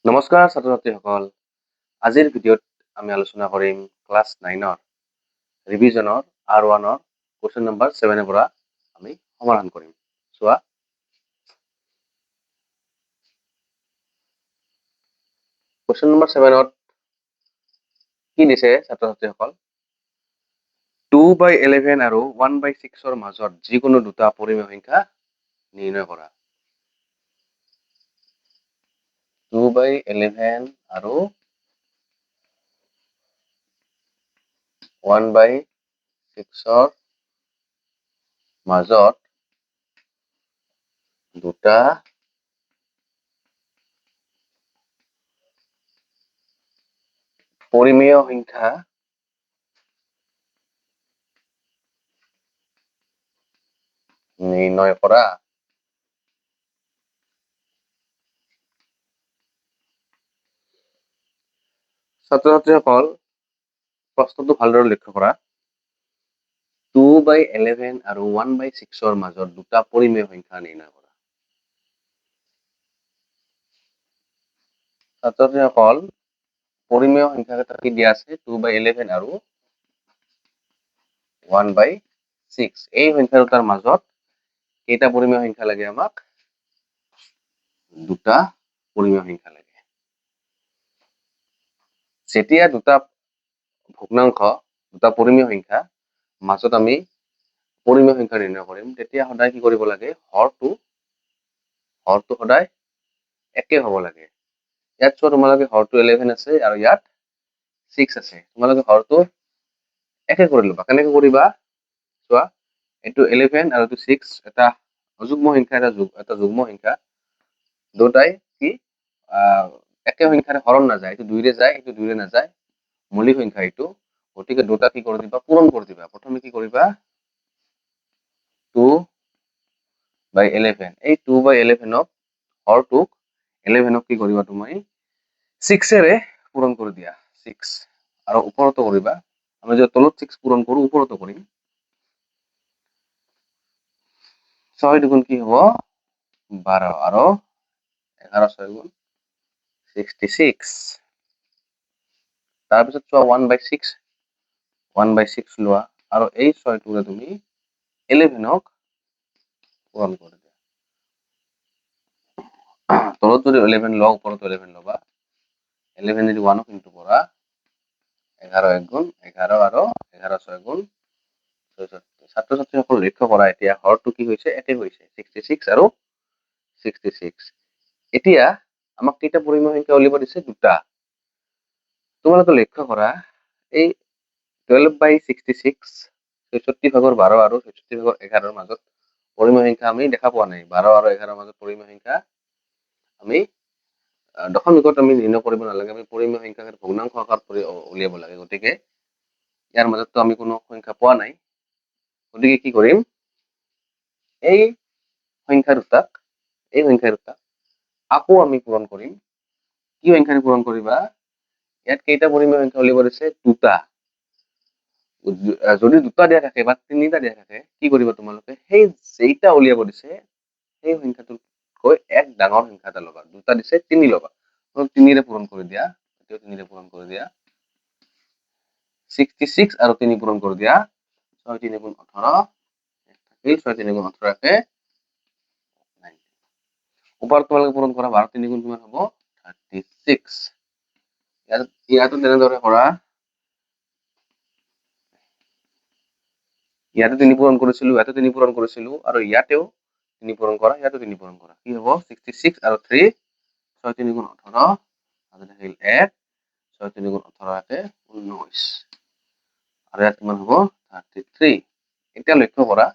নমস্কাৰ ছাত্ৰ ছাত্ৰীসকল, আজিৰ ভিডিঅ'ত আমি আলোচনা কৰিম ক্লাছ 9ৰ ৰিভিজনৰ R1ৰ কোৱেশ্চন নম্বৰ 7 পৰা আমি সমাধান কৰিম। চোৱা, কোৱেশ্চন নম্বৰ 7ত কি দিছে ছাত্ৰ ছাত্ৰীসকল? 2/11 আৰু 1/6ৰ মাজত যিকোনো দুটা পৰিমেয় সংখ্যা নিৰ্ণয় কৰা। 2/11 আৰু 1/6ৰ মাজত দুটা পৰিমেয় সংখ্যা নিৰ্ণয় কৰা। ছাত্ৰ ছাত্ৰীসকল, প্ৰশ্নটো ভালদৰে লক্ষ্য কৰা। 2/11 আৰু 1/6ৰ মাজত দুটা পৰিমেয় সংখ্যা নিৰ্ণয় কৰা। ছাত্ৰ ছাত্ৰীসকল, পৰিমেয় সংখ্যা কেইটা কি দিয়া আছে? 2/11 আৰু 1/6। এই সংখ্যা দুটাৰ মাজত কেইটা পৰিমেয় সংখ্যা লাগে? আমাক দুটা পৰিমেয় সংখ্যা লাগে। যেতিয়া দুটা ভগ্নাংশ, দুটা পৰিমেয় সংখ্যা মাজত আমি পৰিমেয় সংখ্যা নিৰ্ণয় কৰিম, তেতিয়া সদায় কি কৰিব লাগে? হৰটো সদায় একে হ'ব লাগে। ইয়াত চোৱা, তোমালোকে হৰটো 11 আছে আৰু ইয়াত 6 আছে। তোমালোকে হৰটো একে কৰি ল'বা। কেনেকে কৰিবা? চোৱা, এইটো 11 আৰু এইটো 6 এটা অযুগ্ম সংখ্যা, এটা যুগ্ম সংখ্যা। দুটাই কি একে সংখ্যাৰে হৰণ নাযায়। এইটো 2ৰে যায়, এইটো 2ৰে নাযায়, মৌলিক সংখ্যা এইটো। গতিকে দুটা কি কৰি দিবা? পূৰণ কৰি দিবা। প্ৰথমে কি কৰিবা? 2/11, এই 2/11ক হৰটোক 11ক কি কৰিবা? তুমি 6ৰে পূৰণ কৰি দিয়া। 6 আৰু ওপৰতো কৰিবা। আমি যদি তলত 6 পূৰণ কৰো, ওপৰতো কৰিম। 6 দুগুণ কি হ'ব? 12 আৰু 11 6 গুণ 66। তাৰপিছত চোৱা, 1/6 লোৱা আৰু এই 6টোৰে তুমি 11ক পূৰণ কৰি দিয়া। তলত যদি 11 লোৱা, ওপৰত 11 ল'বা। 11 যদি 1ক ইনটু কৰা, 11 1 গুণ 11 আৰু 11 6 গুণ 66। ছাত্ৰ ছাত্ৰীসকল লক্ষ্য কৰা, এতিয়া হৰটো কি হৈছে? একে হৈছে, 66 আৰু 66। এতিয়া আমাক কেইটা পৰিমেয় সংখ্যা উলিয়াব দিছে? দুটা। তোমালোকে লক্ষ্য কৰা, এই 12/66, 66 ভাগৰ 12 আৰু 66 ভাগৰ 11ৰ মাজত পৰিমেয় সংখ্যা আমি দেখা পোৱা নাই। 12 আৰু 11ৰ মাজত পৰিমেয় সংখ্যা আমি দশমিকত আমি নিৰ্ণয় কৰিব নালাগে। আমি পৰিমেয় সংখ্যা ভগ্নাংশ আকাৰত উলিয়াব লাগে। গতিকে ইয়াৰ মাজততো আমি কোনো সংখ্যা পোৱা নাই। গতিকে কি কৰিম? এই সংখ্যা দুটাক আকৌ আমি পূৰণ কৰিম। কি সংখ্যাৰে পূৰণ কৰিবা? ইয়াত কেইটা পৰিমেয় সংখ্যা উলিয়াব দিছে? দুটা। যদি দুটা দিয়া থাকে বা তিনিটা দিয়া থাকে, কি কৰিবা তোমালোকে? সেই যেইটা উলিয়াব দিছে সেই সংখ্যাটোতকৈ এক ডাঙৰ সংখ্যা এটা ল'বা। দুটা দিছে, 3 ল'বা। 3ৰে পূৰণ কৰি দিয়া। 3ৰে পূৰণ কৰি দিয়া। 66 আৰু 3 পূৰণ কৰি দিয়া। 6 3 গুণ 18, 6 3 গুণ 18 ওপৰত তোমালোকে পূৰণ কৰা। 12 3 গুণ কিমান হ'ব? 36। ইয়াতো তেনেদৰে কৰা। ইয়াতে 3 পূৰণ কৰিছিলো, ইয়াতে 3 পূৰণ কৰিছিলো, আৰু ইয়াতেও 3 পূৰণ কৰা, ইয়াতো 3 পূৰণ কৰা। কি হ'ব? 66 আৰু 3, 6 3 গুণ 18, আৰু থাকিল 1, 6 3 গুণ 18 19, আৰু ইয়াত কিমান হ'ব? 33। এতিয়া লক্ষ্য কৰা,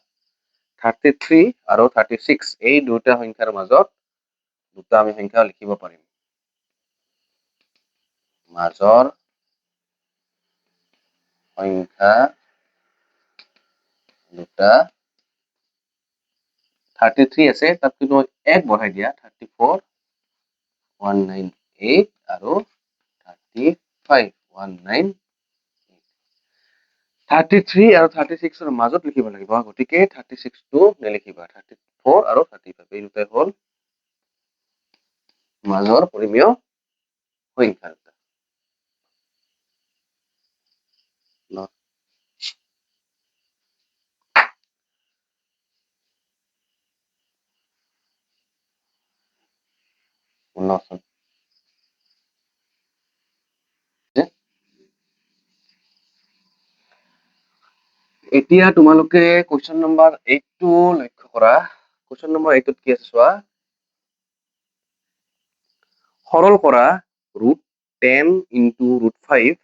33 আৰু 36 এই দুটা সংখ্যাৰ মাজত দুটা আমি সংখ্যা লিখিব পাৰিম। মাজৰ সংখ্যা দুটা 33 আছে, তাত কিন্তু 1 বঢ়াই দিয়া। 34 198 আৰু 35 198। 33 আৰু 36ৰ মাজত লিখিব লাগিব। গতিকে 36টো নিলিখিবা। 34 আৰু 35 এই দুটাই হ'ল মাজৰ পৰিমেয় সংখ্যাৰ দুটা এতিয়া তোমালোকে কুৱেশ্যন নম্বৰ 8 টো লক্ষ্য কৰা কুৱেশ্যন নম্বৰ 8 ত কি আছে চোৱা সৰল কৰা √10 ইনটু √5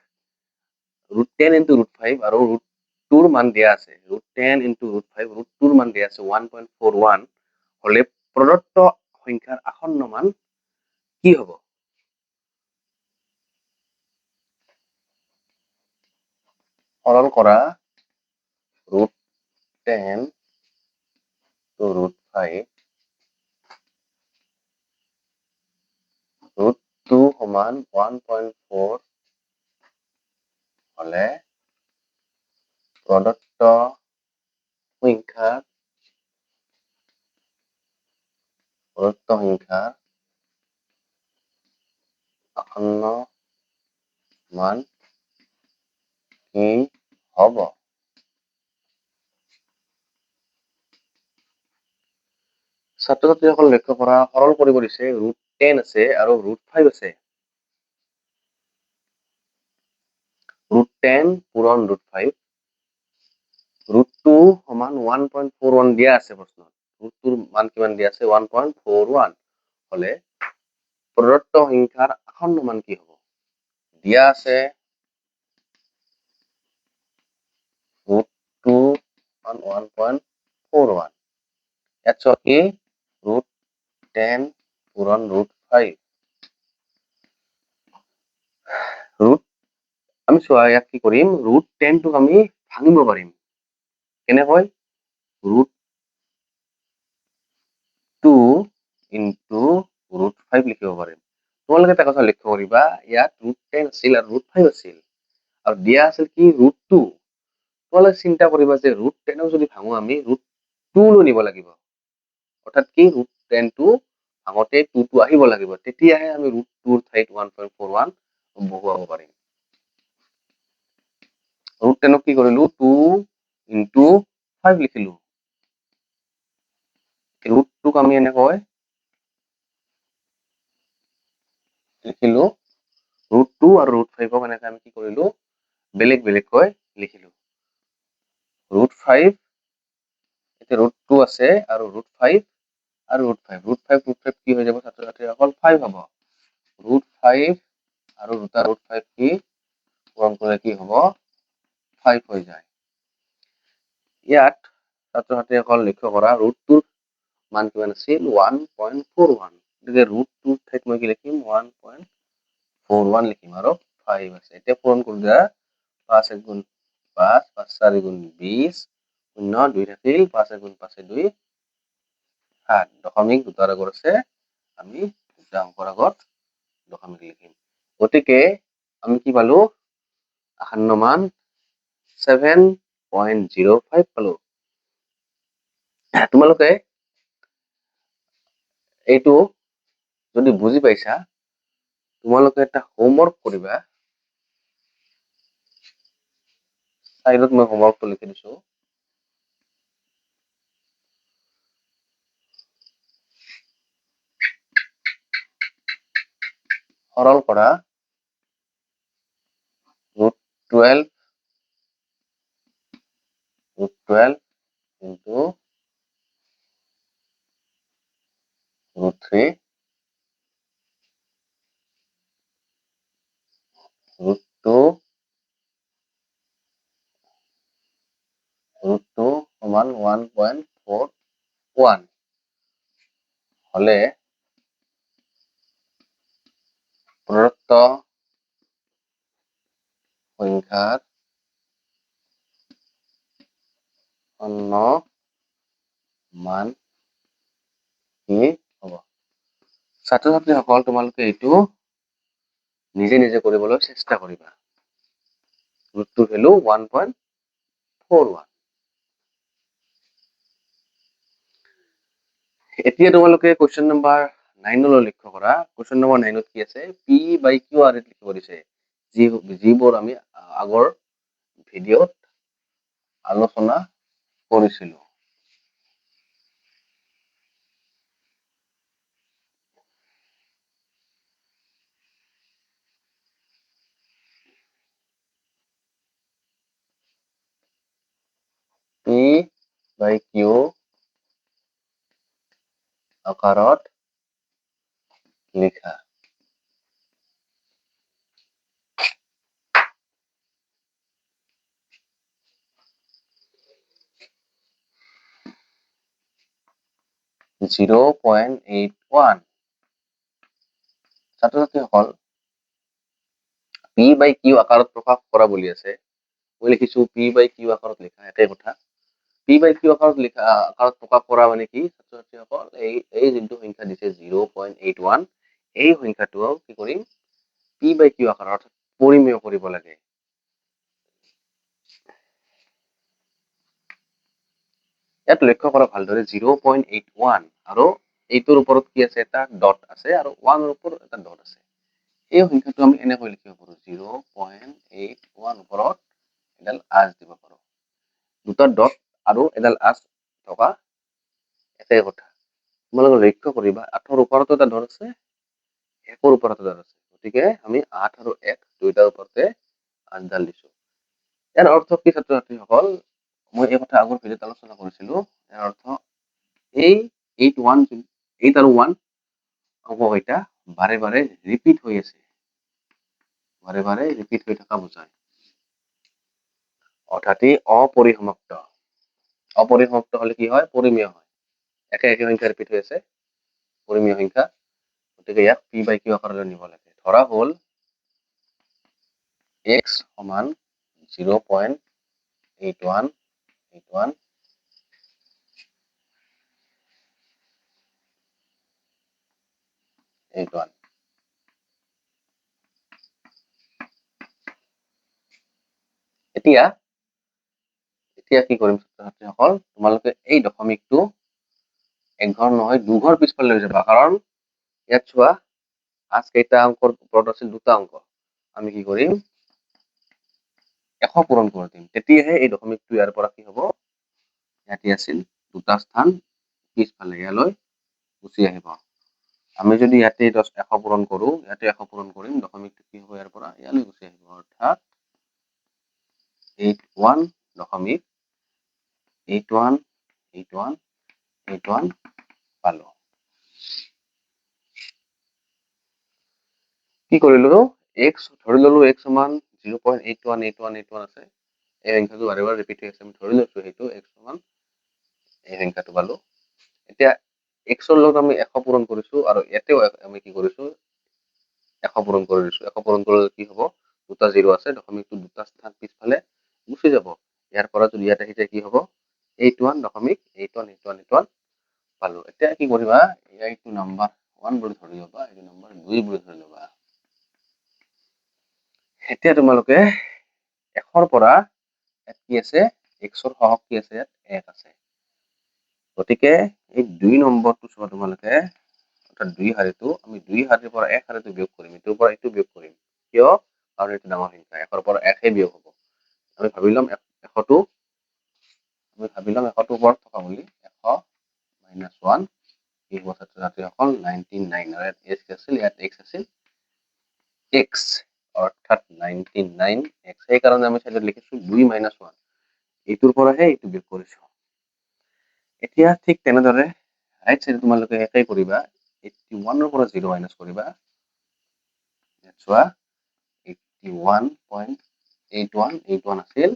√10 ইনটু √5 আৰু √2 মান দিয়া আছে √10 ইনটু √5 √2 মান দিয়া আছে 1.41 হলে প্ৰদত্ত সংখ্যাৰ আসন্ন মান কি হ'ব সৰল কৰা √10 to √5 √2 সমান 1.4 হলে প্ৰদত্ত সংখ্যাৰ আসন্ন মান কি হ'ব ছাত্ৰ ছাত্ৰীসকল লক্ষ্য কৰা সৰল কৰিব দিছে √10 আছে আৰু √5 আছে √10 পূৰণ √5 √2 সমান 1.41 দিয়া আছে প্ৰশ্নত √2 মান কিমান দিয়া আছে 1.41 হলে প্ৰদত্ত সংখ্যাৰ আসন্ন মান কি হ'ব দিয়া আছে √2 মান 1.41 ইয়াত চোৱা কি √10 পূৰণ √5 আমি চোৱা ইয়াত কি কৰিম √10 টোক আমি ভাঙিব পাৰিম কেনেকৈ √2 ইনটু √5 লিখিব পাৰিম তোমালোকে এটা কথা লক্ষ্য কৰিবা ইয়াত √10 আছিল আৰু √5 আছিল আৰু দিয়া আছিল কি √2 তোমালোকে চিন্তা কৰিবা যে √10 যদি ভাঙো আমি √2 লৈ নিব লাগিব অৰ্থাৎ কি √10 টো ভাঙতে 2 টো আহিব লাগিব তেতিয়াহে আমি √2 ৰ ঠাইত 1.41 বহুৱাব পাৰিম √10 কি কৰিলো 2 ইনটু 5 লিখিলো √2 আমি এনেকৈ লিখিলো √2 আৰু √5 এনেকৈ আমি কি কৰিলো বেলেগ বেলেগকৈ লিখিলো √5 এতিয়া √2 আছে আৰু √5 আৰু √5 কি হৈ যাব ছাত্ৰ ছাত্ৰীসকল 5 হ'ব √5 আৰু দুটা √5 কি পূৰণ কৰিলে কি হ'ব 5 হৈ যায় ইয়াত ছাত্ৰ ছাত্ৰীসকল লক্ষ্য কৰা √2 মান কিমান আছিল 1.41 গতিকে √2 ঠাইত মই কি লিখিম 1.41 লিখিম আৰু 5 আছে এতিয়া পূৰণ কৰিলে 5 1 গুণ 5 5 4 গুণ 20 0 2 থাকিল 5 1 গুণ 5 2 7 দশমিক দুটাৰ আগত আছে আমি দুটা অংকৰ আগত দশমিক লিখিম গতিকে আমি কি পালো আসন্ন মান 7.05 পালো তোমালোকে এইটো যদি বুজি পাইছা তোমালোকে এটা হোমৱৰ্ক কৰিবা সাইডত মই হোমৱৰ্কটো লিখি দিছো সৰল কৰা √12 into √3 √2 সমান 1.41 হলে প্ৰদত্ত সংখ্যাৰ অন্য মান কি হব ছাত্ৰ ছাত্ৰীসকল তোমালোকে এইটো নিজে নিজে কৰিবলৈ চেষ্টা কৰিবা √2 ভ্যালু 1.41 এতিয়া তোমালোকে কোৱেশ্চন নম্বৰ 9 লক্ষ্য কৰা কুৱেশ্যন নম্বৰ 9 কি আছে পি বাই কিউ আৰ লিখিব দিছে যিবোৰ আমি আগৰ ভিডিঅ'ত আলোচনা কৰিছিলো পি বাই কিউ আকাৰত লিখা (0.81) ছাত্ৰ-ছাত্ৰীসকল পি বাই কিউ আকাৰত প্ৰকাশ কৰা বুলি আছে মই লিখিছো পি বাই কিউ আকাৰত লিখা এটাই কথা পি বাই কিউ আকাৰত লিখা আকাৰত প্ৰকাশ কৰা মানে কি ছাত্ৰ-ছাত্ৰীসকল এই যোনটো সংখ্যা দিছে 0.81 এই সংখ্যাটো কি কৰিম পি বাই কিউ আকাৰত পৰিমেয় কৰিব লাগে ইয়াত লক্ষ্য কৰা ভালদৰে 0.81 আৰু এইটোৰ ওপৰত কি আছে এটা ডট আছে আৰু 1 ৰ ওপৰত এটা ডট আছে এই সংখ্যাটো আমি এনেকৈ লিখিব পাৰো 0.81 ওপৰত এডাল আঁচ দিব পাৰো দুটা ডট আৰু এডাল আঁচ থকা এটাই কথা তোমালোকে লক্ষ্য কৰিবা 8 ৰ ওপৰতো এটা ডট আছে 1 ৰ ওপৰতো ডট আছে গতিকে আমি 8 আৰু 1 দুইটাৰ ওপৰতে আঁচডাল দিছো ইয়াৰ অৰ্থ কি ছাত্ৰ-ছাত্ৰীসকল মই এই কথা আগৰ ভিডিঅ'ত আলোচনা কৰিছিলো ইয়াৰ অৰ্থ এই 8 আৰু 1 অংককেইটা বাৰে বাৰে ৰিপিট হৈ আছে বাৰে বাৰে ৰিপিট হৈ থকা বুজায় অৰ্থাৎ অপৰিসমাপ্ত হলে কি হয় পৰিমেয় হয় একে একে সংখ্যা ৰিপিট হৈ আছে পৰিমেয় সংখ্যা গতিকে ইয়াক পি বাই কিউ আকাৰলৈ নিব লাগে ধৰা হ'ল x সমান 0.81 এতিয়া কি কৰিম ছাত্ৰ-ছাত্ৰীসকল তোমালোকে এই দশমিকটো একঘৰ নহয় দুঘৰ পিছফালে লৈ যাবা কাৰণ ইয়াত চোৱা আজ কেইটা অংকৰ ওপৰত আছিল দুটা অংক আমি কি কৰিম 100 পূৰণ কৰি দিম তেতিয়াহে এই দশমিকটো ইয়াৰ পৰা কি হ'ব ইয়াতে আছিল দুটা স্থান পিছফালে ইয়ালৈ গুচি আহিব আমি যদি ইয়াতে 100 পূৰণ কৰো ইয়াতে 100 পূৰণ কৰিম দশমিকটো কি হ'ব ইয়াৰ পৰা ইয়ালৈ গুচি আহিব অৰ্থাৎ 81 দশমিক 81 পালো কি কৰিলো x ধৰি ললো x সমান 0.81 আছে এই সংখ্যাটো বাৰে বাৰে ৰিপিট হৈ আছে আমি ধৰি লৈছো সেইটো x সমান এই সংখ্যাটো পালো এতিয়া x ৰ লগত আমি 100 পূৰণ কৰিছো আৰু ইয়াতেও আমি কি কৰিছো 100 পূৰণ কৰি দিছো 100 পূৰণ কৰিলে কি হ'ব দুটা 0 আছে দশমিকটো দুটা স্থান পিছফালে গুচি যাব ইয়াৰ পৰা যদি ইয়াত আহি যায় কি হ'ব 81 দশমিক 81 পালো এতিয়া কি কৰিবা এইটো নম্বৰ 1 বুলি ধৰি ল'বা এইটো নম্বৰ 2 বুলি ধৰি ল'বা এতিয়া তোমালোকে 1 ৰ পৰা ইয়াত কি আছে x ৰ সহগ কি আছে ইয়াত 1 আছে গতিকে এই 2 নম্বৰটো চোৱা তোমালোকে অৰ্থাৎ 2 হাৰিটো আমি 2 হাৰিৰ পৰা 1 হাৰিটো বিয়োগ কৰিম এইটোৰ পৰা এইটো বিয়োগ কৰিম কিয় কাৰণ এইটো ডাঙৰ সংখ্যা 1 ৰ পৰা 1 হে বিয়োগ হ'ব আমি ভাবি ল'ম 100টো ওপৰত থকা বুলি 100 - 1 কি হ'ব ছাত্ৰ-ছাত্ৰীসকল 99 আৰু ইয়াত x আছিল ইয়াত x আছিল x অৰ্থাৎ 99 x সেইকাৰণে আমি সাইডত লিখিছো 2 - 1 এইটোৰ পৰাহে এইটো বিয়োগ কৰিছো এতিয়া ঠিক তেনেদৰে ৰাইট সাইডে তোমালোকে একেই কৰিবা 81 ৰ পৰা 0 মাইনাস কৰিবা ইয়াত চোৱা 81.81 আছিল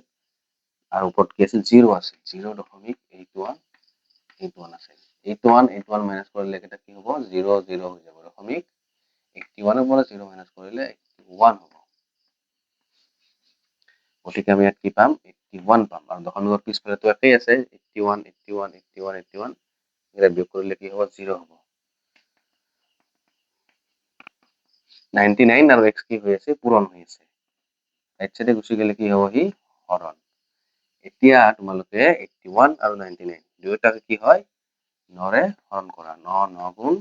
আৰু ওপৰত কি আছিল 0 আছিল 0.81 আছিল 81 মাইনাস কৰিলে এটা কি হ'ব 0 0 হৈ যাব দশমিক 81 ৰ পৰা 0 মাইনাস কৰিলে 1 হ'ব গতিকে আমি ইয়াত কি পাম 81 পাম আৰু দশমিকৰ পিছফালেটো একেই আছে 81 এটা বিয়োগ কৰিলে কি হ'ব 0 হ'ব 99 আৰু x কি হৈ আছে পূৰণ হৈ আছে ৰাইট সাইডে গুচি গ'লে কি হ'ব হি হৰণ এতিয়া তোমালোকে 81 আৰু 99 দুয়োটাকে কি হয় 9 ৰে হৰণ কৰা 9 9 গুণ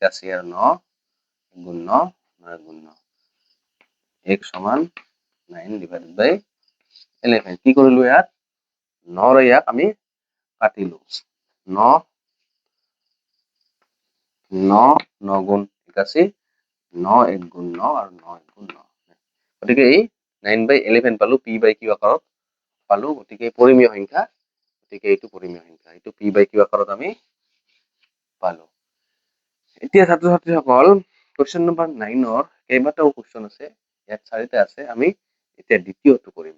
81 আর 9 গুণ 9 9 গুণ 9 x সমান 9 ডিভাইডেড বাই 11 কি কৰিলো ইয়াত 9 ৰ ইয়াক আমি কাটিলো 9 9 9 গুণ 81 9 1 গুণ 9 আৰু 9 1 গুণ 9 গতিকে এই 9/11 পালো p বাই q আকাৰত পালো গতিকে পৰিমেয় সংখ্যা গতিকে এইটো পৰিমেয় সংখ্যা এইটো p বাই q আকাৰত আমি পালো এতিয়া ছাত্ৰ ছাত্ৰীসকল কোৱেশ্চন নম্বৰ 9 ৰ কেইবাটাও কোৱেশ্চন আছে ইয়াত 4টা আছে আমি এতিয়া দ্বিতীয়টো কৰিম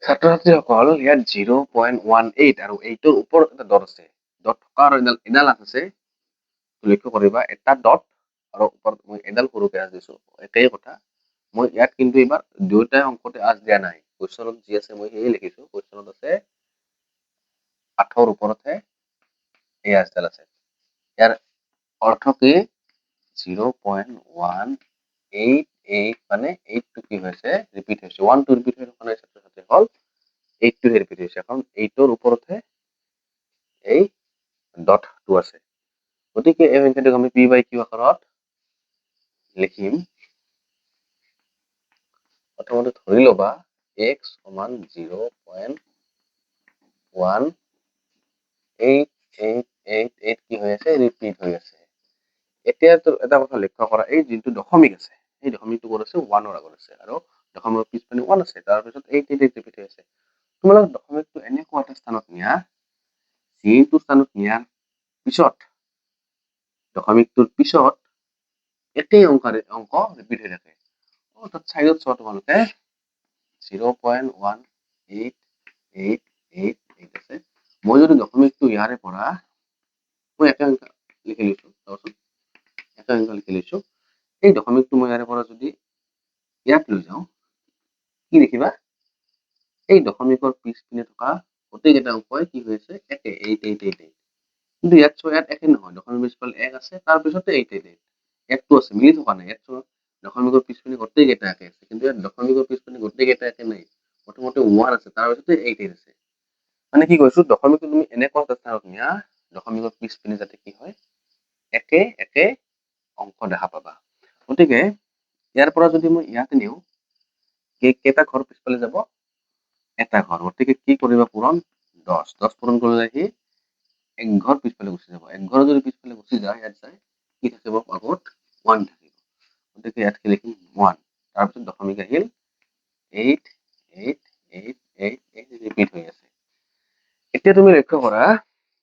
ছাত্ৰ ছাত্ৰীসকল ইয়াত 0.18 আৰু 8ৰ ওপৰত এটা ডট আছে ডট থকা আৰু এডাল আছে লক্ষ্য কৰিবা এটা ডট আৰু ওপৰত মই এডাল সৰুকে আঁচ দিছো একেই কথা মই ইয়াত কিন্তু এবাৰ দুয়োটা অংকতে আঁচ দিয়া নাই কোৱেশ্চনত যি আছে মই সেই লিখিছো কোৱেশ্চনত আছে 8ৰ ওপৰতহে এই আঁচডাল আছে ইয়াৰ অৰ্থ কি 0.188 মানে 8 টো কি হৈছে ৰিপিট হৈছে 1 টো ৰিপিট হৈছে মানে ছাত্ৰ ছাত্ৰীসকল 8 টো ৰিপিট হৈছে এখন 8ৰ ওপৰতহে এই ডটটো আছে গতিকে এই সংখ্যাটোক আমি p বাই q আকাৰত লিখিম প্ৰথমতে ধৰি লবা x সমান 0.1888 কি হৈ আছে ৰিপিট হৈ আছে এতিয়া এটা কথা লক্ষ্য কৰা এই যোনটো দশমিক আছে এই দশমিকটো ক'ত আছে 1 ৰ আগত আছে আৰু দশমিকৰ পিছপিনে 1 আছে তাৰ পিছত 88 ৰিপিট হৈ আছে তোমালোক দশমিকটো এনেকুৱা এটা স্থানত নিয়া যিটো স্থানত নিয়াৰ পিছত দশমিকটোৰ পিছত একেই অংক ৰিপিট হৈ থাকে অৰ্থাৎ সাইডত চোৱা তোমালোকে 0.18888 আছে মই যদি দশমিকটো ইয়াৰে পৰা মই একে অংক লিখি লৈছো চাওচোন একে অংক লিখি লৈছো এই দশমিকটো মই ইয়াৰে পৰা যদি ইয়াত লৈ যাওঁ কি দেখিবা এই দশমিকৰ পিছপিনে থকা গোটেইকেইটা অংকই কি হৈছে একে 8888 কিন্তু ইয়াত চোৱা ইয়াত একে নহয় দশমিকৰ পিছফালে 1 আছে তাৰ পিছতে 88 1টো আছে মিলি থকা নাই ইয়াত চোৱা দশমিকৰ পিছপিনে গোটেইকেইটা একে আছে কিন্তু ইয়াত দশমিকৰ পিছপিনে গোটেইকেইটা একে নাই প্ৰথমতে 1 আছে তাৰ পিছতে 88 আছে মানে কি কৈছো দশমিকটো তুমি এনেকুৱা এটা স্থানত নিয়া দশমিকৰ পিছপিনে যাতে কি হয় একে একে অংক দেখা পাবা গতিকে ইয়াৰ পৰা যদি মই ইয়াতে নিও কেইটা ঘৰ পিছফালে যাব এটা ঘৰ গতিকে কি কৰিবা পূৰণ 10 10 পূৰণ কৰিলে কি এক ঘৰ পিছফালে গুচি যাব এক ঘৰ যদি পিছফালে গুচি যায় ইয়াত যায় কি থাকিব আগত 1 থাকিব গতিকে ইয়াত কি লিখিম 1 তাৰপিছত দশমিক আহিল 8888 ৰিপিট হৈ আছে এতিয়া তুমি লক্ষ্য কৰা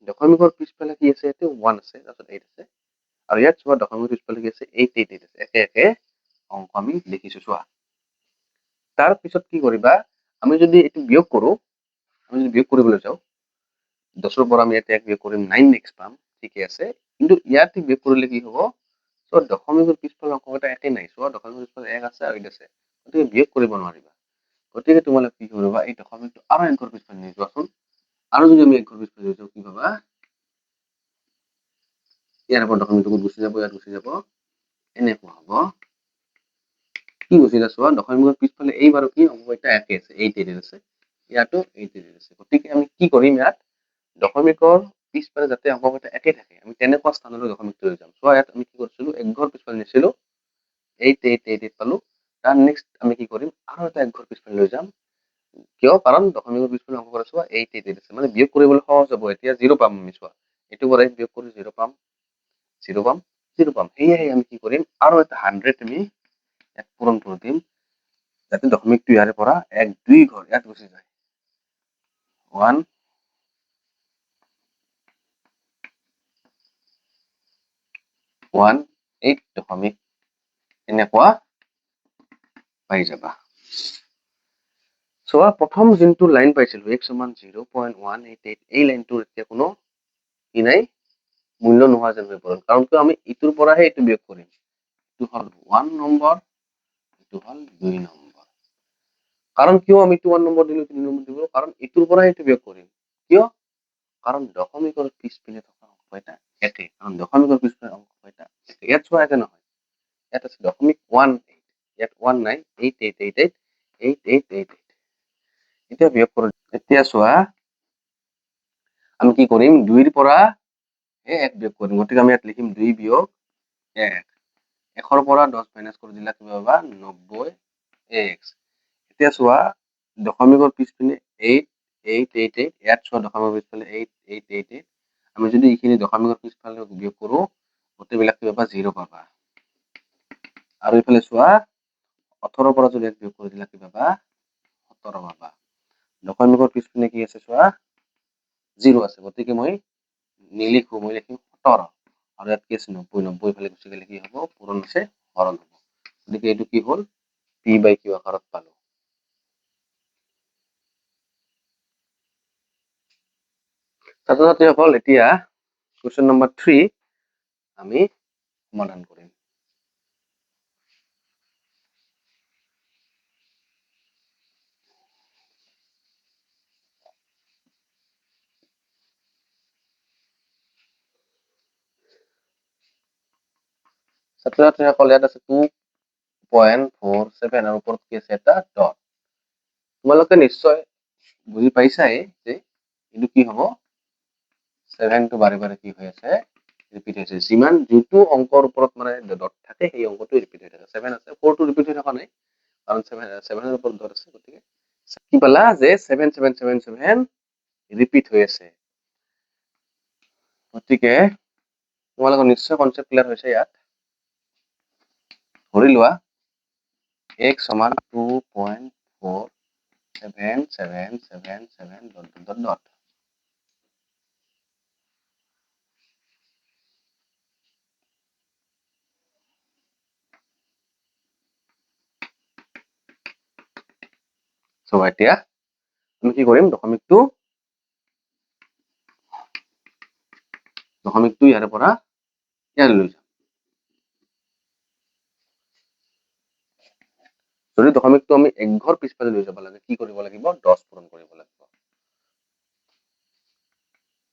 দশমিকৰ পিছফালে কি আছে এতে 1 আছে তাৰপিছত 8 আছে আৰু ইয়াত চোৱা দশমিকৰ পিছফালে কি আছে 88 আছে একে একে অংক আমি লিখিছো চোৱা তাৰ পিছত কি কৰিবা আমি যদি এটো বিয়োগ কৰো আমি যদি বিয়োগ কৰিবলৈ যাও 10 ৰ পৰা আমি এটা বিয়োগ কৰিম 9x পাম ঠিকই আছে কিন্তু ইয়াতে বিয়োগ কৰিলে কি হ'ব সো দশমিকৰ পিছফালে অংকটা একে নাই সো দশমিকৰ পিছফালে 1 আছে আৰু 8 আছে গতিকে বিয়োগ কৰিব নোৱাৰিবা গতিকে তোমালোক কি কৰিবা এই দশমিকটো আৰু এক ঘৰ পিছফালে নিয়ে যোৱাচোন আৰু যদি আমি এক ঘৰ পিছফালে যাও কি পাবা ইয়াৰ পৰা দশমিকটো গুচি যাব ইয়াত গুচি যাব এনেকুৱা হ'ব কি গুচি যায় চোৱা দশমিকৰ পিছফালে এইবাৰো কি অংকটা একে আছে 88 আছে ইয়াতো 88 আছে গতিকে আমি কি কৰিম ইয়াত দশমিকৰ পিছফালে যাতে অংকটা একে থাকে আমি তেনেকুৱা স্থানলৈ দশমিকটো লৈ যাম চোৱা ইয়াত আমি কি কৰিছিলো এক ঘৰ পিছফালে নিছিলো 8888 পালো তাৰ নেক্সট আমি কি কৰিম আৰু এটা এক ঘৰ পিছফালে লৈ যাম কিয় কাৰণ দশমিকৰ পিছফালে অংক কৰা চোৱা 88 আছে মানে বিয়োগ কৰিবলৈ সহজ হ'ব এতিয়া 0 পাম আমি চোৱা এটো পৰা বিয়োগ কৰি 0 পাম 0 পাম 0 পাম হেয়াই আমি কি কৰিম আৰু এটা 100 আমি এক পূৰণ কৰি দিম যাতে দশমিকটো ইয়াৰে পৰা 1 2 ঘৰ ইয়াত গুচি যায় 1 1 8 দশমিক এনেকুৱা পাই যাবা চোৱা প্ৰথম যোনটো লাইন পাইছিলো x সমান 0.188 এই লাইনটোৰ এতিয়া কোনো কি নাই মূল্য নোহোৱা যেন হৈ পৰিল কাৰণ কিয় আমি ইটোৰ পৰাহে ইটো বিয়োগ কৰিম ইটো হল 1 নম্বৰ এইটো হল 2 নম্বৰ। কাৰণ কিয় আমি 1 নম্বৰ দিলো 3 নম্বৰ দিলো, কাৰণ ইটোৰ পৰা এইটো বিয়োগ কৰিম। কিয়? কাৰণ দশমিকৰ পিছপিনে থকা অংক এটা একে, কাৰণ দশমিকৰ পিছপিনে অংক এটা একে। ইয়াত চোৱা একে নহয়, ইয়াত আছে দশমিক 1, ইয়াত 1 নাই, 8, 8, 8, 8, 8, 8, 8, 8। এতিয়া বিয়োগ কৰো। এতিয়া চোৱা আমি কি কৰিম, 2ৰ পৰা 1 বিয়োগ কৰিম। গতিকে আমি ইয়াত লিখিম 2 বিয়োগ 1। 1ৰ পৰা 10 মাইনাছ কৰি দিলে কিবা পাবা 90x। এতিয়া চোৱা দশমিকৰ পিছপিনে 8, 8, 8, 8, ইয়াত চোৱা দশমিকৰ পিছফালে 8, 8, 8, 8। আমি যদি এইখিনি দশমিকৰ পিছফালে বিয়োগ কৰো গোটেইবিলাক কি পাবা 0 পাবা। আৰু এইফালে চোৱা 18ৰ পৰা যদি 1 বিয়োগ কৰি দিলে কি পাবা 17 পাবা। দশমিকৰ পিছপিনে কি আছে চোৱা 0 আছে, গতিকে মই নিলিখো, মই লিখিম 17। আৰু ইয়াত কি আছে 90, 90 ইফালে গুচি গ'লে কি হ'ব পূৰণ আছে হৰণ হ'ব। গতিকে এইটো কি হ'ল p/q আকাৰত পালো। ছাত্ৰ-ছাত্ৰীসকল এতিয়া কুৱেশ্যন নম্বৰ 3 আমি সমাধান কৰিম। ছাত্ৰ-ছাত্ৰীসকল ইয়াত আছে 2.47 আৰু ওপৰত কি আছে এটা ডট। তোমালোকে নিশ্চয় বুজি পাইছাই যে এইটো কি হ'ব 7 টো বাৰে বাৰে কি হৈ আছে ৰিপিট হৈছে। যিমান যিটো অংকৰ ওপৰত মানে ডট থাকে সেই অংকটো ৰিপিট হৈ থাকে। 7 আছে, 4 টো ৰিপিট হৈ থকা নাই কাৰণ 7 ৰ ওপৰত ডট আছে, গতিকে কি পালা যে 7 7 7 7 ৰিপিট হৈ আছে। গতিকে তোমালোকৰ নিশ্চয় কনচেপ্ট ক্লিয়াৰ হৈছে। ইয়াত ধৰি লোৱা x সমান 2.4777 ডট ডট ডট। So এতিয়া আমি কি কৰিম, দশমিকটো ইয়াৰে পৰা ইয়ালৈ লৈ যাম। যদি দশমিকটো আমি এক ঘৰ পিছফালে লৈ যাব লাগে কি কৰিব লাগিব, 10 পূৰণ কৰিব লাগিব।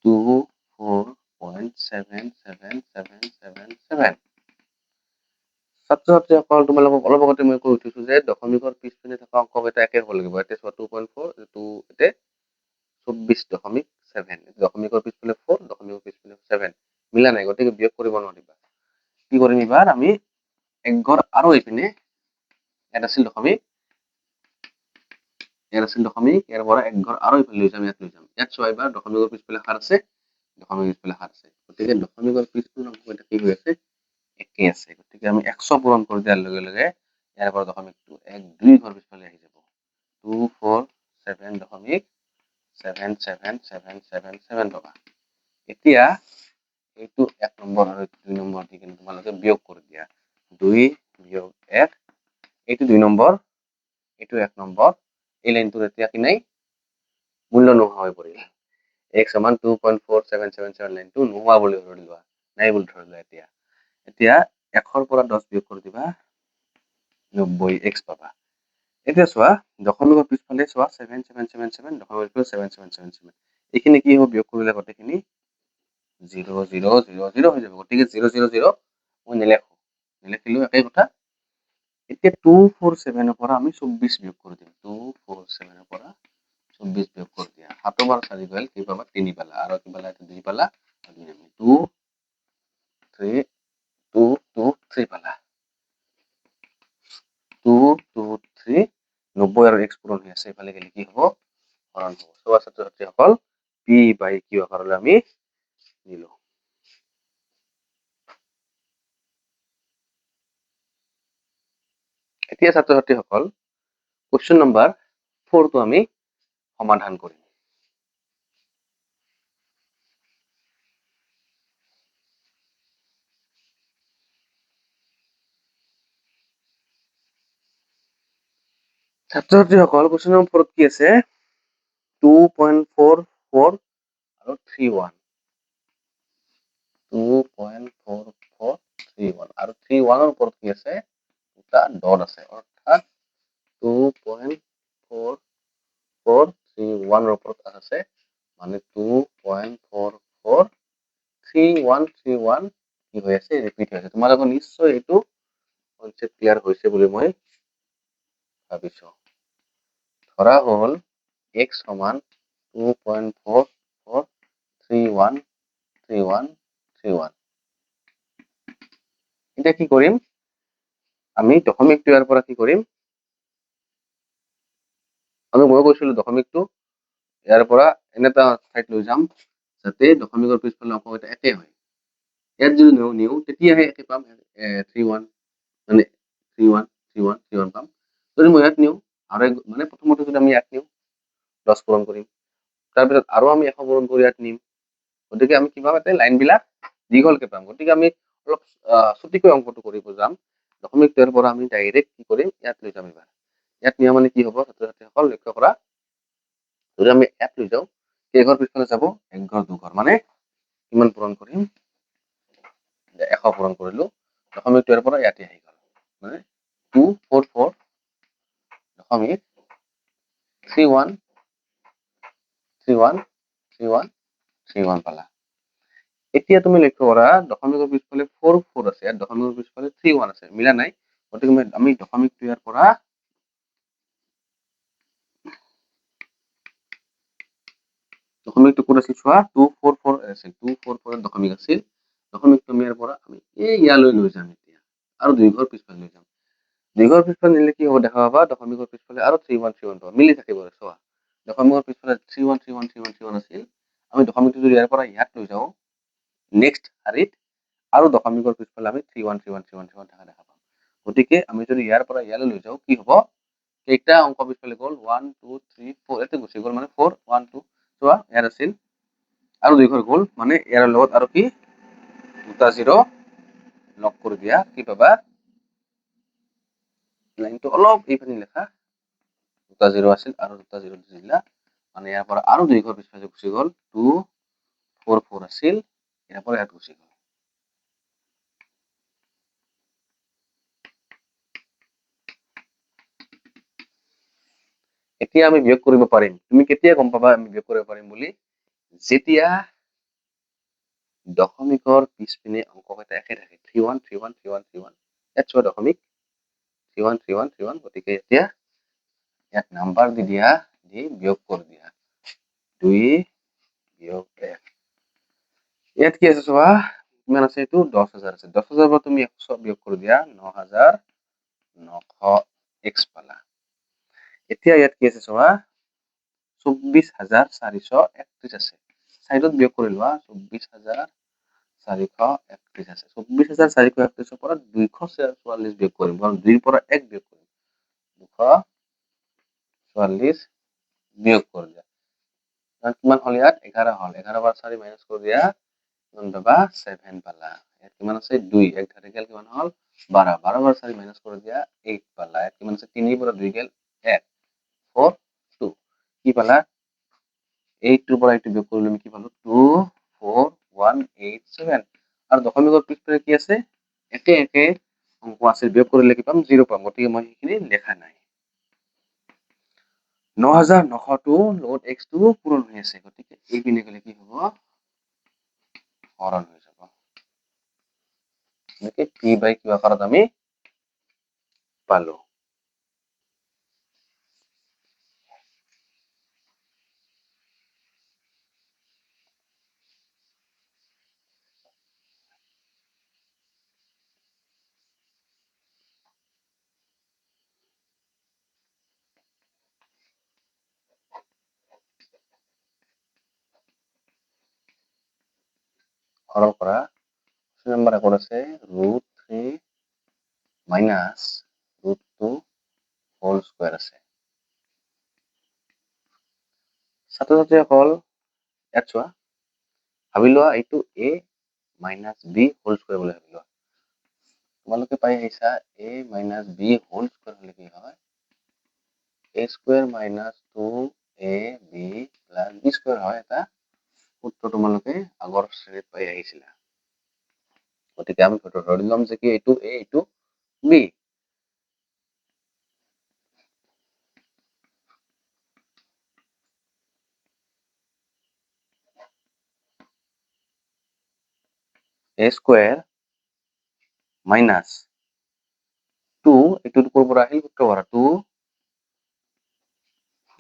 24.77777। ছাত্ৰ-ছাত্ৰীসকল তোমালোকক অলপ আগতে মই কৈ উঠিছো যে দশমিকৰ পিছপিনে থকা অংককেইটা একে হ'ব লাগিব। এতিয়া চোৱা 2.4 এইটো এতিয়া 24.7, দশমিকৰ পিছফালে 4, দশমিকৰ পিছফালে 7 মিলা নাই, গতিকে বিয়োগ কৰিব নোৱাৰিবা। কি কৰিম এবাৰ আমি এক ঘৰ আৰু এইপিনে ইয়াত আছিল দশমিক, ইয়াৰ পৰা এক ঘৰ আৰু এইফালে লৈ যাম, ইয়াত লৈ যাম। ইয়াত চোৱা এবাৰ দশমিকৰ পিছফালে সাৰ আছে, দশমিকৰ পিছফালে সাৰ আছে, গতিকে দশমিকৰ পিছফালে অংককেইটা কি হৈ আছে একে আছে। গতিকে আমি 100 পূৰণ কৰি দিয়াৰ লগে লগে ইয়াৰ পৰা দশমিকটো 2 ঘৰ পিছফালে আহি যাব। 247.77777 পাবা। এতিয়া এইটো 1 নম্বৰ আৰু 2 নম্বৰ দি কিনে তোমালোকে বিয়োগ কৰি দিয়া। 2 বিয়োগ 1, এইটো 2 নম্বৰ, এইটো 1 নম্বৰ। এই লাইনটোৰ এতিয়া কি নাই, মূল্য নোহোৱা হৈ পৰিল। x সমান 2.4777 লাইনটো নোহোৱা বুলি ধৰি লোৱা, নাই বুলি ধৰি লোৱা। এতিয়া 100ৰ পৰা 10 বিয়োগ কৰি দিবা 90x পাবা। এতিয়া চোৱা দশমিকৰ পিছফালে চোৱা 7777, দশমিকৰ পিছফালে 7777, এইখিনি কি হ'ব বিয়োগ কৰিলে গোটেইখিনি 0 0 0 0 হৈ যাব। গতিকে 0 0 0 মই নিলেখিলো একেই কথা। এতিয়া 247ৰ পৰা আমি 24 বিয়োগ কৰি দিম। 247ৰ পৰা 24 বিয়োগ কৰি দিয়া। 7 বাৰ 4 গ'ল, কি পাবা 3 পালা, আৰু কি পালা 2 পালা, 2 3 2 2 3 পালা। 2 2 3 90 আৰু x পূৰণ হৈ আছে, এইফালে গ'লে কি হ'ব হৰণ হ'ব। so ছাত্ৰ-ছাত্ৰীসকল p/q আকাৰলৈ আমি নিলো। এতিয়া ছাত্ৰ-ছাত্ৰীসকল কুৱেশ্যন নম্বৰ 4 টো আমি সমাধান কৰিম। ছাত্ৰ-ছাত্ৰীসকল কুৱেশ্যন নম্বৰ 4 কি আছে, 2.44 আৰু 3.1, 2.44 3.1 আৰু 3.1ৰ ওপৰত কি আছে দুটা ডট আছে, অৰ্থাৎ 2.4431 ৰ ওপৰত আছে মানে 2.443131 কি হৈ আছে ৰিপিট হৈ আছে তোমালোকৰ নিশ্চয় এইটো কনসেপ্ট ক্লিয়াৰ হৈছে বুলি মই ভাবিছো ধৰা হ'ল x সমান 2.443131 এতিয়া কি কৰিম আমি দশমিকটো ইয়াৰ পৰা কি কৰিম আমি মই কৈছিলো দশমিকটো ইয়াৰ পৰা এনে এটা ঠাইত লৈ যাম যাতে দশমিকৰ পিছফালে অংককেইটা একে হয় ইয়াত যদি নিও তেতিয়াহে একে পাম 31 মানে 31 পাম যদি মই ইয়াত নিও আৰু মানে প্ৰথমতে যদি আমি ইয়াত নিও 10 পূৰণ কৰিম তাৰপিছত আৰু আমি 100 পূৰণ কৰি ইয়াত নিম গতিকে আমি কিবা এটা লাইনবিলাক দীঘলকে পাম গতিকে আমি অলপ ছুটিকৈ অংকটো কৰিব যাম দশমিকটোৰ পৰা আমি ডাইৰেক্ট কি কৰিম ইয়াত লৈ যাম এবাৰ ইয়াত নিয়া মানে কি হ'ব ছাত্ৰ-ছাত্ৰীসকল লক্ষ্য কৰা যদি আমি ইয়াত লৈ যাওঁ কেইঘৰ পিছফালে যাব এক ঘৰ দুঘৰ মানে কিমান পূৰণ কৰিম 100 পূৰণ কৰিলো দশমিকটোৰ পৰা ইয়াতে আহি গ'ল মানে 244.3131 পালা এতিয়া তুমি লক্ষ্য কৰা দশমিকৰ পিছফালে 44 আছে আৰু দশমিকৰ পিছফালে 31 আছে মিলা নাই গতিকে আমি দশমিকটো ইয়াৰ পৰা দশমিকটো কোন আছিল চোৱা 244 আছিল 244 দশমিক আছিল দশমিকটো আমি ইয়াৰ পৰা আমি এই ইয়ালৈ লৈ যাম এতিয়া আৰু দুই ঘৰ পিছফালে লৈ যাম দুই ঘৰ পিছফালে নিলে কি হ'ব দেখা পাবা দশমিকৰ পিছফালে আৰু 3131 পাবা মিলি থাকিব চোৱা দশমিকৰ পিছফালে 3131 আছিল আমি দশমিকটো যদি ইয়াৰ পৰা ইয়াত লৈ যাওঁ নেক্সট শাৰীত আৰু দশমিকৰ পিছফালে আমি 3131 থকা দেখা পাম গতিকে আমি যদি ইয়াৰ পৰা ইয়ালৈ লৈ যাওঁ কি হ'ব কেইটা অংক পিছফালে গ'ল 1 2 3 4 এতে গুচি গ'ল মানে 4 1 2 চোৱা ইয়াত আছিল আৰু দুই ঘৰ গ'ল মানে ইয়াৰ লগত আৰু কি দুটা জিৰো লগ কৰি দিয়া কি পাবা লাইনটো অলপ এইফালে লেখা দুটা জিৰো আছিল আৰু দুটা জিৰো দিলা মানে ইয়াৰ পৰা আৰু দুই ঘৰ পিছফালে গুচি গ'ল 244 আছিল ইয়াৰ পৰা ইয়াত গুচি গ'ল এতিয়া আমি বিয়োগ কৰিব পাৰিম তুমি কেতিয়া গম পাবা আমি বিয়োগ কৰিব পাৰিম বুলি যেতিয়া দশমিকৰ পিছপিনে অংককেইটা একে থাকে 3131 ইয়াত চোৱা দশমিক 3131 গতিকে এতিয়া ইয়াত নাম্বাৰ দি দিয়া দি বিয়োগ কৰি দিয়া 2 বিয়োগ 1 ইয়াত কি আছে চোৱা কিমান আছে এইটো 10000 আছে 10000 পৰা তুমি 100 বিয়োগ কৰি দিয়া 9900x পালা এতিয়া ইয়াত কি আছে চোৱা 24431 আছে সাইডত বিয়োগ কৰি লোৱা 24431 আছে 24431 পৰা 244 বিয়োগ কৰিম কাৰণ 2 পৰা 1 বিয়োগ কৰিম 244 বিয়োগ কৰি দিয়া কিমান হল ইয়াত 11 হল 11 পৰা 4 মাইনাস কৰি দিয়া কিমান পাবা 7 পালা ইয়াত কিমান আছে 2 এক ধারে গেল কিমান হল 12 12 পৰা 4 মাইনাস কৰি দিয়া 8 পালা ইয়াত কিমান আছে 3 পৰা 2 গেল 1 4 2 কি পালা 8 ৰ পৰা 8 বিয়োগ কৰিলে আমি কি পালো 24187 আৰু দশমিকৰ পিছফালে কি আছে একে একে অংক আছে বিয়োগ কৰিলে কি পাম 0 পাম গতিকে মই সেইখিনি লেখা নাই 9900 লগত x টো পূৰণ হৈ আছে গতিকে এইপিনে গলে কি হ'ব হৰণ হৈ যাব এনেকে p বাই q আকাৰত আমি পালো হৰণ কৰা নম্বৰ এখন আছে √3 মাইনাস √2 হোল স্কয়াৰ আছে ছাত্ৰ-ছাত্ৰীসকল ইয়াত চোৱা ভাবি লোৱা এইটো a minus b whole square বুলি ভাবি লোৱা তোমালোকে পাই আহিছা a minus b whole square হলে কি হয় a square minus 2ab plus b square হয় এটা সূত্ৰ তোমালোকে আগৰ শ্ৰেণীত পাই আহিছিলা গতিকে আমি ধৰি লম যে কি এইটো a এইটো b a স্কোয়াৰ মাইনাস 2 এইটোৰ পৰা আহিল সূত্ৰ ভৰা 2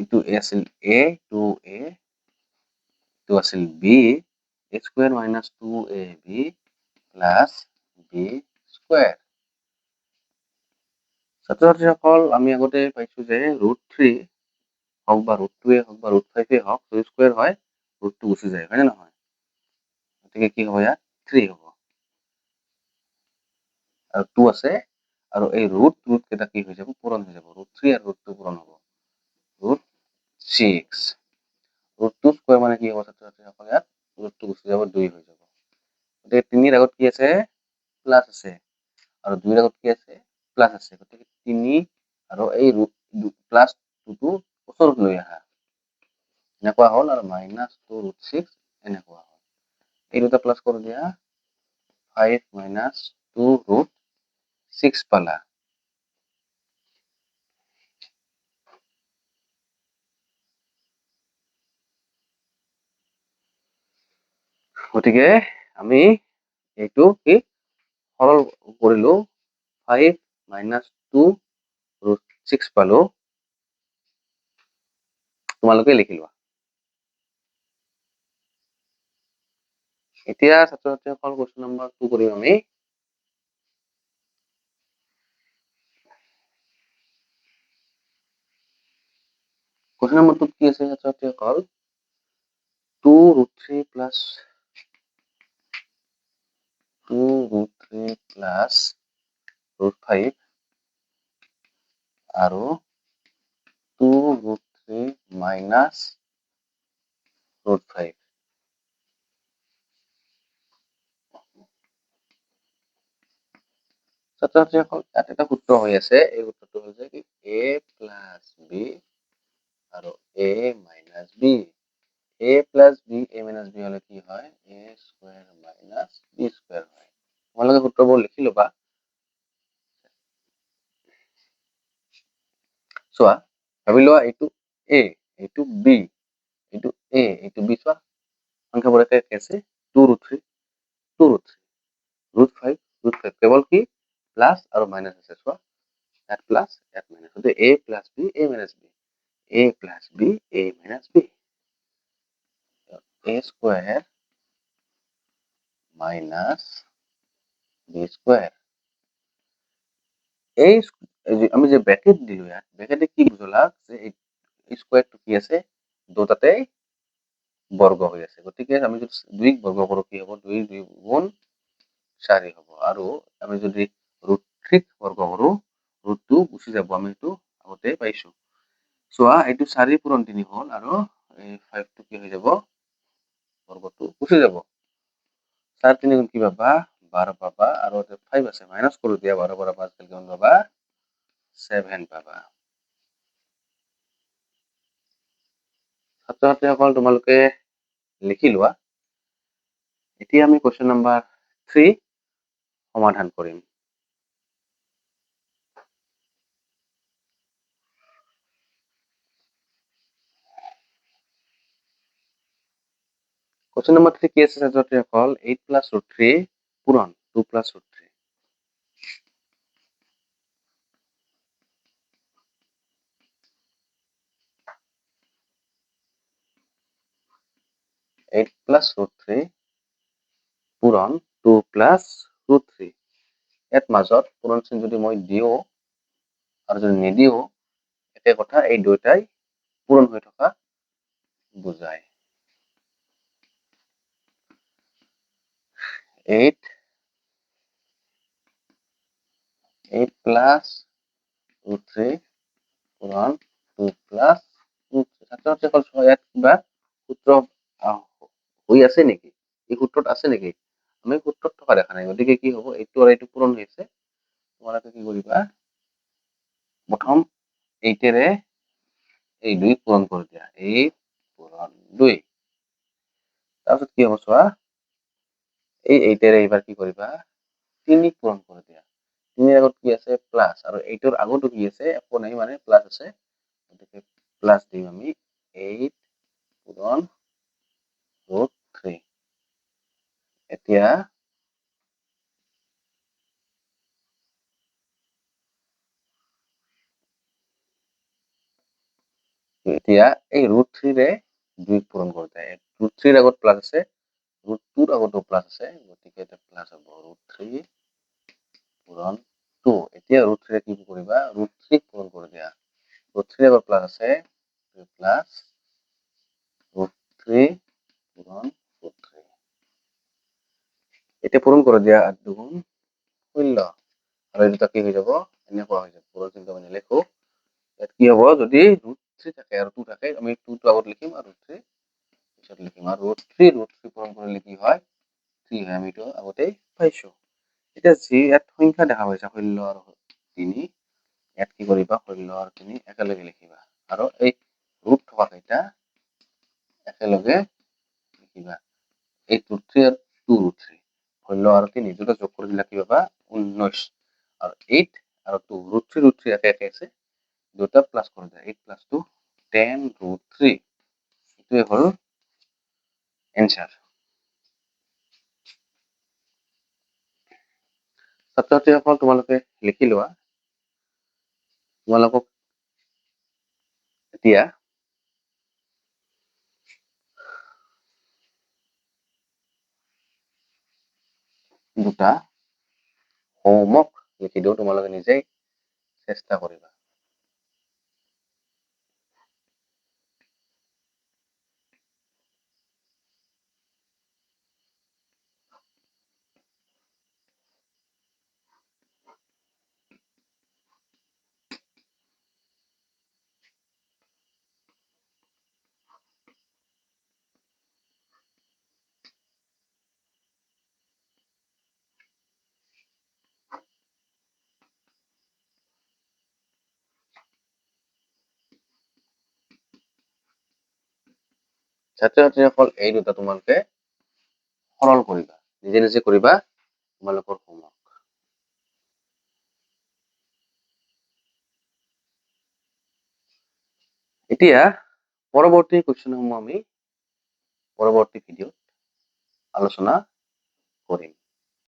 ইটো আছিল a 2a ইটো আছিল b a square minus 2ab plus b square. ছাত্ৰ ছাত্ৰীসকল আমি আগতে পাইছো যে √3 হওক বা √2 হওক বা √5 হওক স্কোয়ার হয় √2 গুচি যায় হয় না নহয়, গতিকে কি হ'ব ইয়াত 3 হ'ব আৰু 2 আছে আৰু এই ৰুট কেইটা কি হৈ যাব পূৰণ হৈ যাব √3 আৰু √2 পূৰণ হ'ব √6 √2 স্কোয়াৰ মানে কি হ'ব ছাত্ৰ ছাত্ৰীসকল ইয়াত √2 গুচি যাব 2 হৈ যাব, গতিকে 3 ৰ আগত কি আছে প্লাস আছে আৰু 2 ৰ আগত কি আছে প্লাস আছে, গতিকে 3 আৰু এই প্লাস 2 টো ওচৰত লৈ আহা এনেকুৱা হ'ল আৰু -2 √6 এনেকুৱা হ'ল, এই দুটা প্লাস কৰি দিয়া 5 - 2 √6 পালা। গতিকে আমি এইটো কি সৰল কৰিলো 5 - 2 √6 পালো, তোমালোকে লিখি লোৱা। এতিয়া ছাত্ৰ ছাত্ৰীসকল কোৱেশ্চন নম্বৰ 2 কৰিম আমি। কোৱেশ্চন নম্বৰ 2 কি আছে ছাত্ৰ ছাত্ৰীসকল 2 √3 প্লাস 2 √3 প্লাস √5 আৰু 2 √3 মাইনাস √5। ছাত্ৰ ছাত্ৰীসকল ইয়াত এটা সূত্ৰ হৈ আছে, এই সূত্ৰটো হ'ল যে a প্লাস b আৰু a minus b, a plus b a minus b হলে কি হয় a square minus b square হয়। তোমালোকে সূত্ৰবোৰ লিখি ল'বা। চোৱা ভাবি লোৱা এইটো a এইটো b এইটো a এইটো b, চোৱা সংখ্যাবোৰ একে আছে 2 √3 2 √3 √5 √5 কেৱল কি প্লাস আৰু মাইনাস আছে, চোৱা ইয়াত প্লাস ইয়াত মাইনাস, গতিকে a plus b a minus b a plus b a minus b a square minus b square. এই আমি যে ব্র্যাকেট দিলো ইয়াত ব্র্যাকেটে কি বুঝলাম যে এই স্কয়ারটো কি আছে দুটাতে বর্গ হৈ আছে, গতিকে আমি যদি 2 বর্গ কৰো কি হ'ব 2 2 গুণ 4 হ'ব, আৰু আমি যদি √3 বৰ্গ কৰো √2 গুচি যাব, আমি এইটো আগতে পাইছো। চোৱা এইটো 4 পূৰণ 3 হ'ল আৰু এই 5 টো কি হৈ যাব বৰ্গটো গুচি যাব, 4 3 গুণ কি পাবা 12 পাবা আৰু 5 আছে মাইনাস কৰি দিয়া 12 পৰা 5 গ'লে কিমান পাবা 7 পাবা। ছাত্ৰ ছাত্ৰীসকল তোমালোকে লিখি লোৱা। এতিয়া আমি কোৱেশ্চন নম্বৰ 3 সমাধান কৰিম। কোৱেশ্চন নম্বৰ 3 কি আছে ছাত্ৰ ছাত্ৰীসকল 8 প্লাস √3 পূৰণ 2 প্লাস √3। 8 প্লাস √3 পূৰণ 2 প্লাস √3, ইয়াত মাজত পূৰণ চিন যদি মই দিও আৰু যদি নিদিও একে কথা, এই দুইটাই পূৰণ হৈ থকা বুজায়। 8 প্লাস √3 পূৰণ 2 প্লাস √3। ছাত্ৰ ছাত্ৰীসকল ইয়াত কিবা সূত্ৰ হৈ আছে নেকি, এই সূত্ৰত আছে নেকি, আমি সূত্ৰত থকা দেখা নাই, গতিকে কি হ'ব এইটো আৰু এইটো পূৰণ হৈছে, তোমালোকে কি কৰিবা প্ৰথম 8 ৰে এই 2 পূৰণ কৰি দিয়া 8 পূৰণ 2, তাৰপিছত কি হ'ব চোৱা এই 8 ৰে এইবাৰ কি কৰিবা 3 পূৰণ কৰি দিয়া, 3 ৰ আগত কি আছে প্লাস আৰু 8 ৰ আগতো কি আছে একো নাই মানে প্লাস আছে, গতিকে প্লাস দিম আমি 8 পূৰণ √3। এতিয়া এতিয়া এই √3 ৰে 2 পূৰণ কৰোঁতে √3 আগত প্লাছ আছে, √2 আগতো প্লাছ আছে, গতিকে এটা প্লাছ হ'ব √3 পূৰণ 2। এতিয়া √3 কি কৰিবা, √3 পূৰণ কৰি দিয়া। √3 আগত প্লাছ আছে, প্লাছ √3 পূৰণ √3। এতিয়া পূৰণ কৰি দিয়া, 8 2 16, আৰু এই দুটা কি হৈ যাব, এনেকুৱা হৈ যাব। পূৰণ চিহ্ন আমি নিলিখো। ইয়াত কি হ'ব, যদি √3 থাকে আৰু 2 থাকে, আমি 2 টো আগত লিখিম আৰু √3 পিছত লিখিম, আৰু √3 পূৰণ কৰিলে কি হয়, 3 হয়। আমি এইটো আগতেই পাইছো। এতিয়া যি ইয়াত সংখ্যা দেখা পাইছা 16 আৰু 3, ইয়াত কি কৰিবা, 16 আৰু 3 একেলগে লিখিবা, আৰু এই ৰুট থকা কেইটা একেলগে লিখিবা। এই √3 আৰু 2√3, 16 আৰু 3 দুটা যোগ কৰি দিলে কি পাবা, 19, আৰু 8 আৰু 2, √3 একে একে আছে, দুটা প্লাছ কৰি দিয়া, 8 + 2 10√3। এইটোৱে হ'ল এনসাৰ। ছাত্ৰ ছাত্ৰীসকল, তোমালোকে লিখি লোৱা। তোমালোকক এতিয়া দুটা হোমৱৰ্ক লিখি দিওঁ, তোমালোকে নিজেই চেষ্টা কৰিবা। ছাত্ৰ ছাত্ৰীসকল, এই দুটা তোমালোকে সৰল কৰিবা, নিজে নিজে কৰিবা তোমালোকৰ হোমৱৰ্ক। এতিয়া পৰৱৰ্তী কুৱেশ্যনসমূহ আমি পৰৱৰ্তী ভিডিঅ'ত আলোচনা কৰিম।